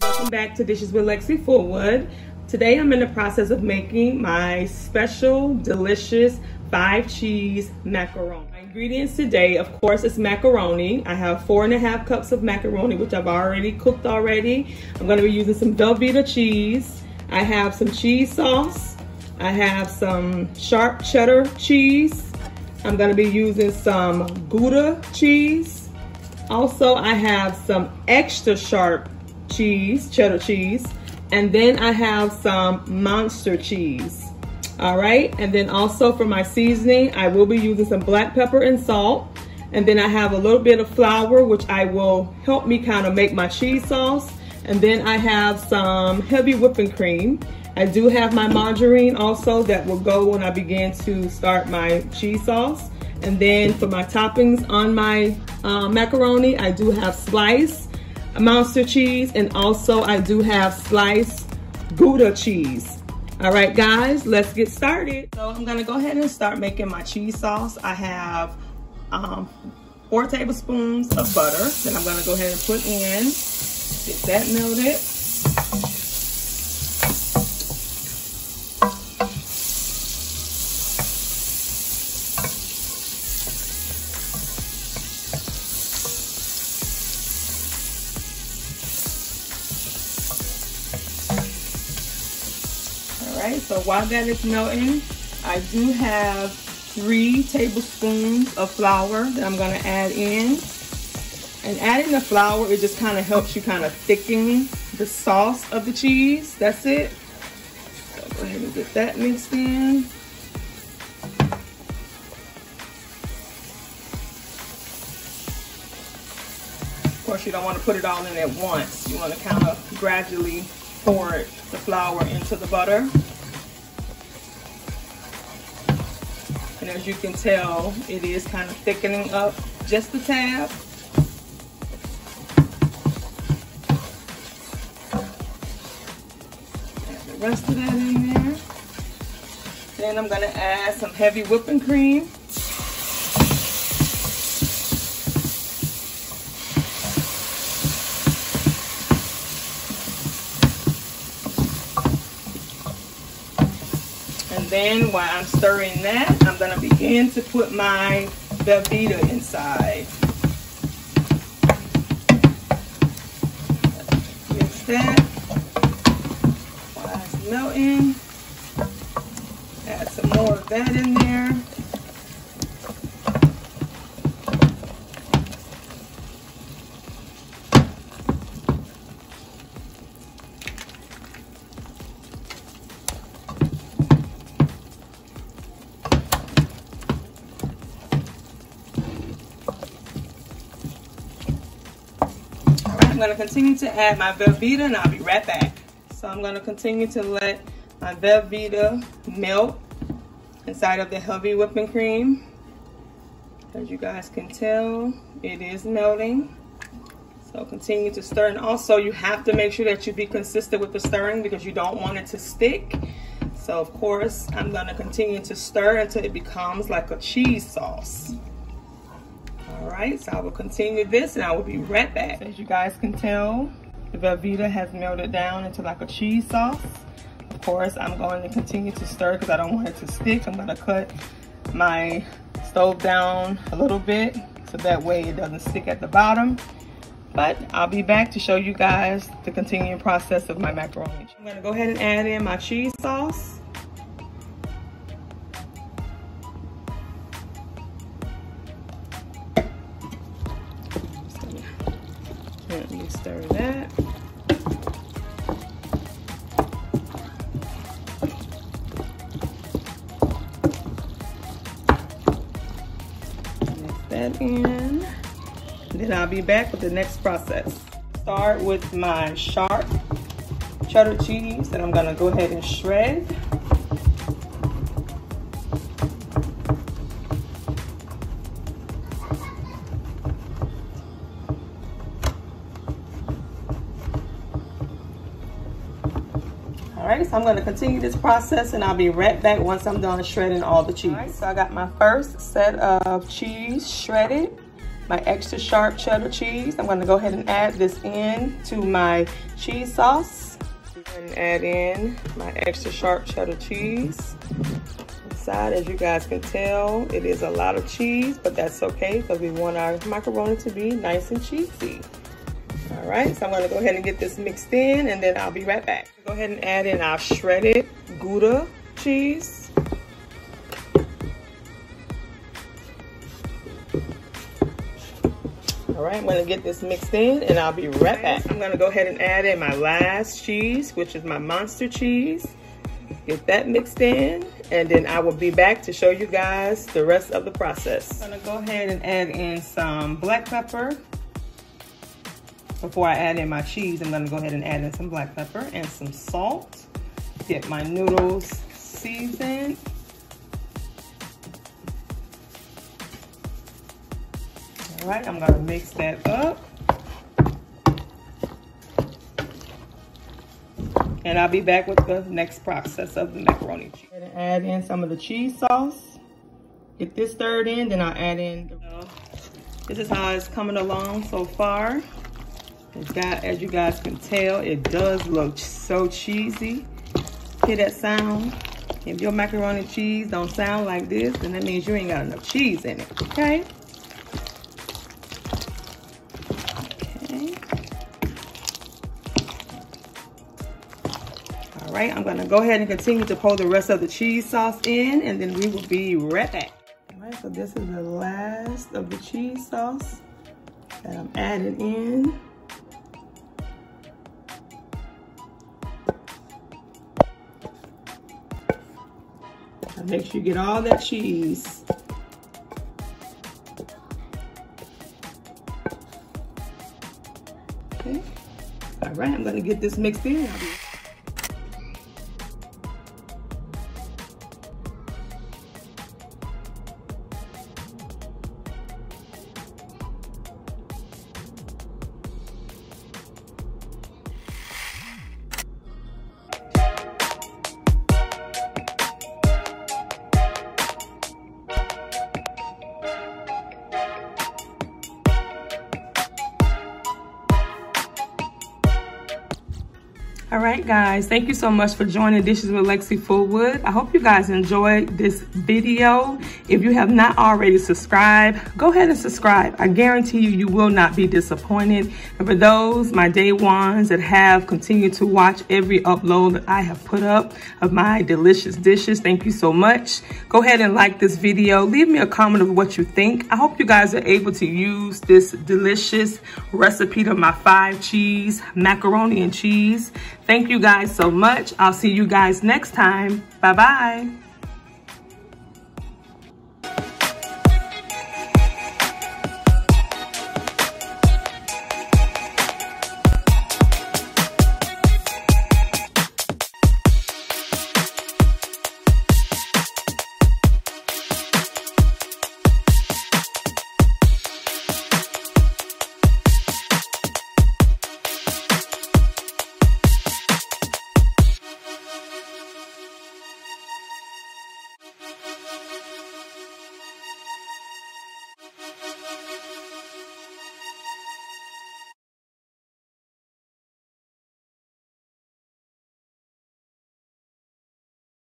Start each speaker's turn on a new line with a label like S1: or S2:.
S1: Welcome back to Dishes with Lexi Fullwood. Today I'm in the process of making my special, delicious 5-cheese macaroni. My ingredients today, of course, is macaroni. I have 4.5 cups of macaroni, which I've already cooked already. I'm going to be using some Velveeta cheese. I have some cheese sauce. I have some sharp cheddar cheese. I'm going to be using some Gouda cheese. Also, I have some extra sharp cheese, cheddar cheese. And then I have some muenster cheese. All right, and then also for my seasoning, I will be using some black pepper and salt. And then I have a little bit of flour, which I will help me kind of make my cheese sauce. And then I have some heavy whipping cream. I do have my margarine also that will go when I begin to start my cheese sauce. And then for my toppings on my macaroni, I do have sliced muenster cheese, and also I do have sliced Gouda cheese. All right, guys, let's get started. So I'm gonna go ahead and start making my cheese sauce. I have 4 tablespoons of butter that I'm gonna go ahead and put in. Get that melted. Alright, so while that is melting, I do have 3 tablespoons of flour that I'm going to add in. And adding the flour, it just kind of helps you kind of thicken the sauce of the cheese. That's it. So go ahead and get that mixed in. Of course, you don't want to put it all in at once. You want to kind of gradually pour the flour into the butter. And as you can tell, it is kind of thickening up just a tad. Add the rest of that in there. Then I'm going to add some heavy whipping cream. And then while I'm stirring that, I'm going to begin to put my Velveeta inside. Mix that while it's melting. Add some more of that in there. I'm going to continue to add my Velveeta and I'll be right back. So I'm going to continue to let my Velveeta melt inside of the heavy whipping cream. As you guys can tell, it is melting. So continue to stir, and also you have to make sure that you be consistent with the stirring because you don't want it to stick. So of course, I'm going to continue to stir until it becomes like a cheese sauce. Alright, so I will continue this and I will be right back. As you guys can tell, the Velveeta has melted down into like a cheese sauce. Of course, I'm going to continue to stir because I don't want it to stick. I'm going to cut my stove down a little bit so that way it doesn't stick at the bottom. But I'll be back to show you guys the continuing process of my macaroni. I'm going to go ahead and add in my cheese sauce. Let me stir that. Mix that in. Then I'll be back with the next process. Start with my sharp cheddar cheese that I'm gonna go ahead and shred. Alright, so I'm going to continue this process and I'll be right back once I'm done shredding all the cheese. Alright, so I got my first set of cheese shredded. my extra sharp cheddar cheese. I'm gonna go ahead and add this in to my cheese sauce. And add in my extra sharp cheddar cheese. Inside, as you guys can tell, it is a lot of cheese, but that's okay because we want our macaroni to be nice and cheesy. All right, so I'm gonna go ahead and get this mixed in and then I'll be right back. Go ahead and add in our shredded Gouda cheese. All right, I'm gonna get this mixed in and I'll be right back. I'm gonna go ahead and add in my last cheese, which is my muenster cheese. Get that mixed in, and then I will be back to show you guys the rest of the process. I'm gonna go ahead and add in some black pepper. Before I add in my cheese, I'm gonna go ahead and add in some black pepper and some salt. Get my noodles seasoned. All right, I'm gonna mix that up. And I'll be back with the next process of the macaroni. Add in some of the cheese sauce. Get this stirred in, then I'll add in this is how it's coming along so far. It's got, as you guys can tell, it does look so cheesy. Hear that sound? If your macaroni and cheese don't sound like this, then that means you ain't got enough cheese in it, okay? All right, I'm gonna go ahead and continue to pour the rest of the cheese sauce in, and then we will be right back. All right, so this is the last of the cheese sauce that I'm adding in. Now make sure you get all that cheese. Okay, all right, I'm gonna get this mixed in. All right, guys, thank you so much for joining Dishes with Lexi Fullwood. I hope you guys enjoyed this video. If you have not already subscribed, go ahead and subscribe. I guarantee you, you will not be disappointed. And for those, my day ones that have continued to watch every upload that I have put up of my delicious dishes, thank you so much. Go ahead and like this video. Leave me a comment of what you think. I hope you guys are able to use this delicious recipe of my 5-cheese macaroni and cheese. Thank you guys so much. I'll see you guys next time. Bye-bye.